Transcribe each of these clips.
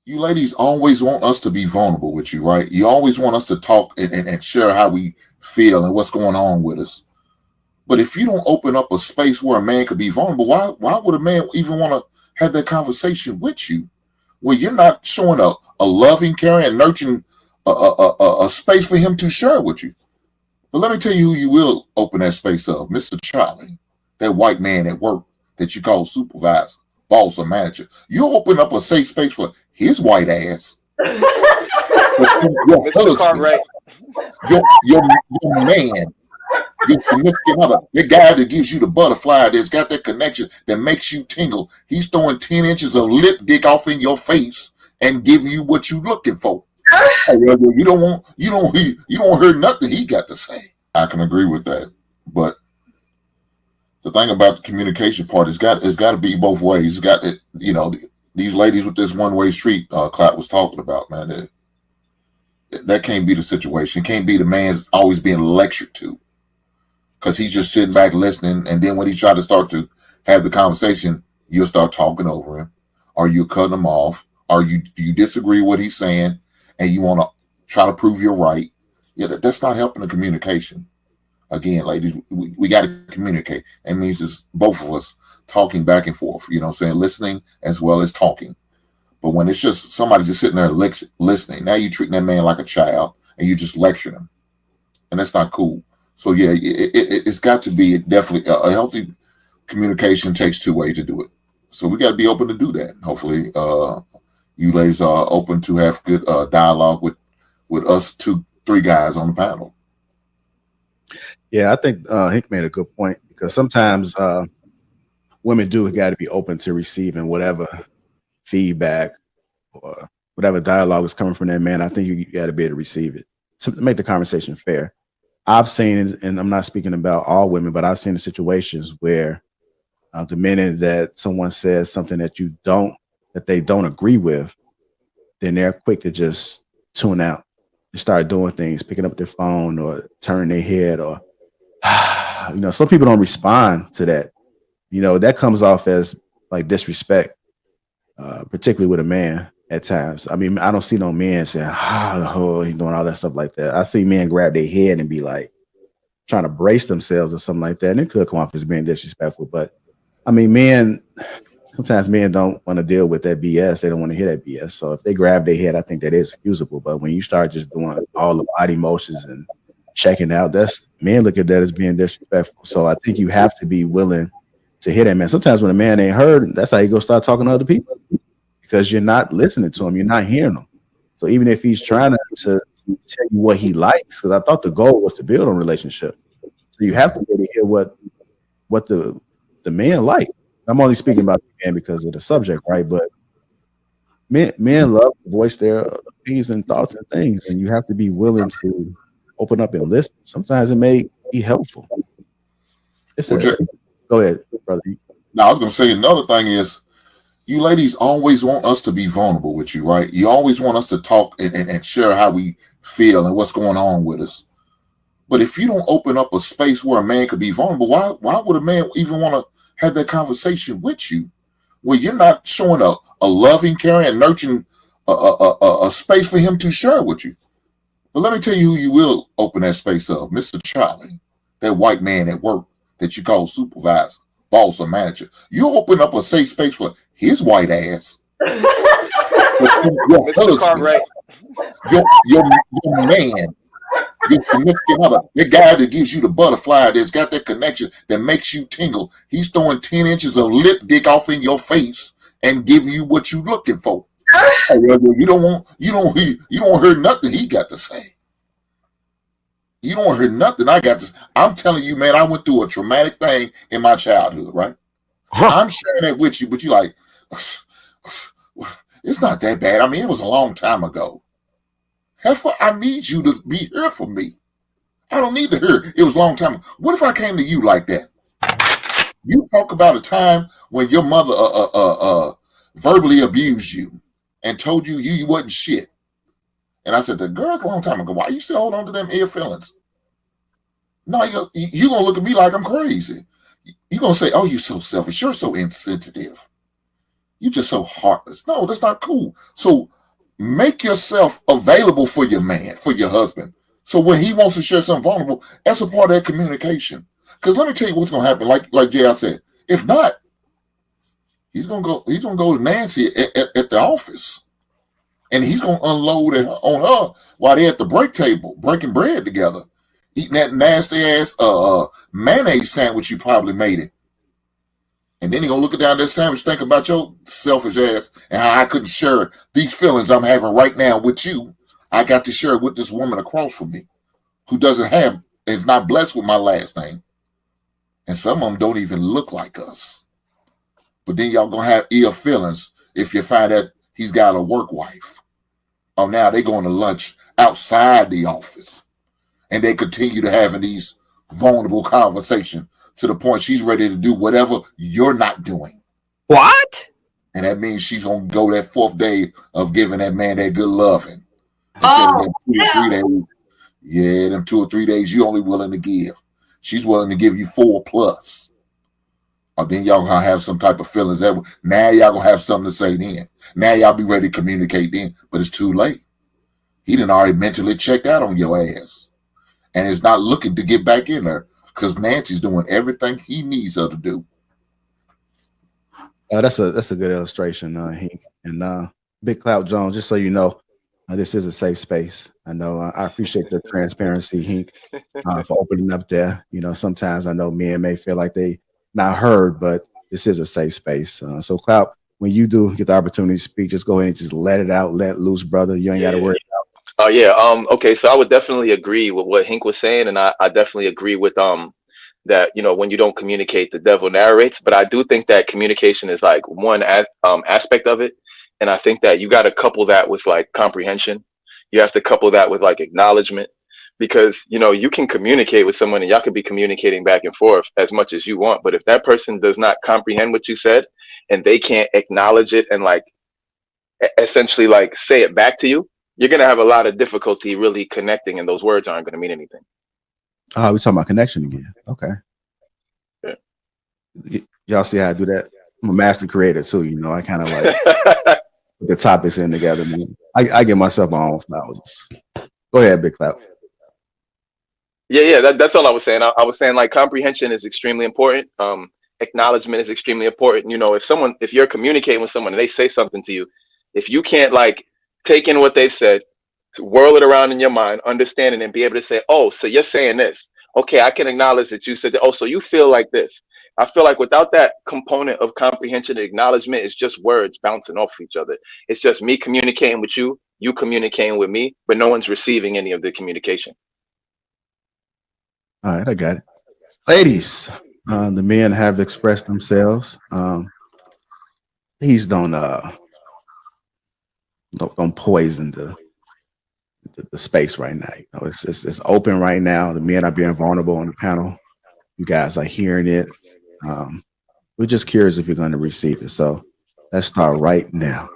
You ladies always want us to be vulnerable with you, right? You always want us to talk and share how we feel and what's going on with us. But if you don't open up a space where a man could be vulnerable, why would a man even want to have that conversation with you? Where you're not showing a loving, caring, and nurturing a space for him to share with you. But let me tell you who you will open that space of, Mr. Charlie, that white man at work that you call supervisor, boss, or manager. You'll open up a safe space for his white ass. But your Mr. husband, Cartwright. your man, your significant other, the guy that gives you the butterfly that's got that connection that makes you tingle. He's throwing 10 inches of lip dick off in your face and giving you what you're looking for. You don't hear nothing he got to say. I can agree with that, but the thing about the communication part is it's got to be both ways. It's got these ladies with this one-way street Clap was talking about, man. That can't be the situation. It can't be the man's always being lectured to, because he's just sitting back listening, and then when he try to start to have the conversation, you'll start talking over him, or you cut him off, or you disagree with what he's saying, and you want to try to prove you're right. Yeah, that's not helping the communication. Again, ladies, we got to communicate. It means it's both of us talking back and forth, listening as well as talking. But when it's just somebody just sitting there listening, now you're treating that man like a child and you just lecturing him. And that's not cool. So, yeah, it's got to be definitely a healthy communication takes two ways to do it. So we got to be open to do that. Hopefully, you ladies are open to have good dialogue with us 2-3 guys on the panel. Yeah, I think Hink made a good point, because sometimes women do got to be open to receiving whatever feedback or whatever dialogue is coming from that man. I think you got to be able to receive it to make the conversation fair. I've seen, and I'm not speaking about all women, but I've seen the situations where the minute that someone says something that they don't agree with, then they're quick to just tune out. They start doing things, picking up their phone or turning their head, or some people don't respond to that. That comes off as like disrespect, particularly with a man at times. I mean, I don't see no men saying, he's doing all that stuff like that. I see men grab their head and be like trying to brace themselves or something like that. And it could come off as being disrespectful. But I mean, sometimes men don't want to deal with that BS. They don't want to hear that BS. So if they grab their head, I think that is excusable. But when you start just doing all the body motions and checking out, men look at that as being disrespectful. So I think you have to be willing to hear that man. Sometimes when a man ain't heard, that's how you go start talking to other people, because you're not listening to him. You're not hearing him. So even if he's trying to tell you what he likes, because I thought the goal was to build a relationship. So you have to really hear what the man like. I'm only speaking about the man because of the subject, right? But men love to voice their opinions and thoughts and things, and you have to be willing to open up and listen. Sometimes it may be helpful. Go ahead, brother. Now, I was going to say another thing is, you ladies always want us to be vulnerable with you, right? You always want us to talk and share how we feel and what's going on with us. But if you don't open up a space where a man could be vulnerable, why would a man even want to have that conversation with you, where you're not showing a loving, caring, and nurturing a space for him to share with you? But let me tell you who you will open that space of, Mr. Charlie, that white man at work that you call supervisor, boss, or manager. You'll open up a safe space for his white ass. Your husband, your man, your significant other, the guy that gives you the butterfly that's got that connection that makes you tingle. He's throwing 10 inches of lip dick off in your face and giving you what you're looking for. You don't hear nothing he got to say. You don't hear nothing I got to say. I'm telling you, man, I went through a traumatic thing in my childhood, right? I'm sharing that with you, but you like, it's not that bad. I mean, it was a long time ago. Heifer, I need you to be here for me. I don't need to hear it was a long time ago. What if I came to you like that? You talk about a time when your mother verbally abused you and told you wasn't shit. And I said, the girl's a long time ago. Why you still hold on to them ill feelings? No, you're going to look at me like I'm crazy. You're going to say, oh, you're so selfish. You're so insensitive. You're just so heartless. No, that's not cool. So Make yourself available for your man, for your husband. So when he wants to share something vulnerable, that's a part of that communication. Because let me tell you what's gonna happen. Like JR said, if not, he's gonna go. He's gonna go to Nancy at the office, and he's gonna unload it on her while they're at the break table breaking bread together, eating that nasty ass mayonnaise sandwich you probably made it. And then he gonna look at down that sandwich, think about your selfish ass and how I couldn't share these feelings I'm having right now with you. I got to share it with this woman across from me who doesn't have, is not blessed with my last name. And some of them don't even look like us. But then y'all gonna have ill feelings if you find that he's got a work wife. Oh, now they going to lunch outside the office. And they continue to having these vulnerable conversations to the point she's ready to do whatever you're not doing. What? And that means she's gonna go that fourth day of giving that man that good loving. Instead of them 2 or 3 days. Yeah, them 2 or 3 days you only willing to give. She's willing to give you 4 plus. Or then y'all gonna have some type of feelings that now y'all gonna have something to say then. Now y'all be ready to communicate then, but it's too late. He done already mentally checked out on your ass. And is not looking to get back in there because Nancy's doing everything he needs her to do. That's a good illustration, Hink. And Big Cloud Jones, just so you know, this is a safe space. I know I appreciate your transparency, Hink, for opening up there. You know, sometimes I know men may feel like they not heard, but this is a safe space. So, Cloud, when you do get the opportunity to speak, just go ahead and just let it out, let loose, brother. You ain't got to worry. Oh yeah. Okay. So I would definitely agree with what Hink was saying, and I definitely agree with that when you don't communicate, the devil narrates. But I do think that communication is like one aspect of it, and I think that you got to couple that with like comprehension. You have to couple that with like acknowledgement, because you can communicate with someone and y'all could be communicating back and forth as much as you want, but if that person does not comprehend what you said and they can't acknowledge it and like essentially like say it back to you, you're going to have a lot of difficulty really connecting, and those words aren't going to mean anything. We're talking about connection again. Okay. Yeah. Y'all see how I do that? I'm a master creator too. I kind of like put the topics in together. Man. I give myself my own flowers. Go ahead, Big Cloud. Yeah. That's all I was saying. I was saying like comprehension is extremely important. Acknowledgement is extremely important. If you're communicating with someone and they say something to you, if you can't like take in what they've said, whirl it around in your mind, understand it, and be able to say, oh, so you're saying this. Okay, I can acknowledge that you said that. Oh, so you feel like this. I feel like without that component of comprehension and acknowledgement, it's just words bouncing off each other. It's just me communicating with you, you communicating with me, but no one's receiving any of the communication. All right, I got it. Ladies, the men have expressed themselves. Please don't poison the space right now. It's open right now. The men are being vulnerable on the panel. You guys are hearing it. We're just curious if you're going to receive it. So let's start right now.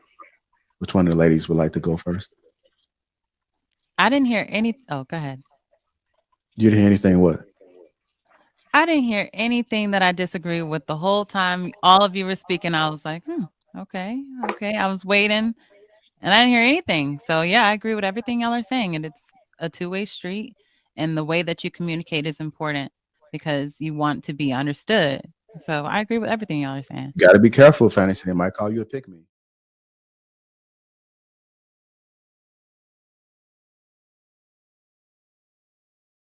Which one of the ladies would like to go first? I didn't hear any. Oh, go ahead. You didn't hear anything? What? I didn't hear anything that I disagree with the whole time. All of you were speaking. I was like, okay. I was waiting and I didn't hear anything. So yeah, I agree with everything y'all are saying. And it's a two-way street. And the way that you communicate is important because you want to be understood. So I agree with everything y'all are saying. You got to be careful, Fantasy. They might call you a pick-me.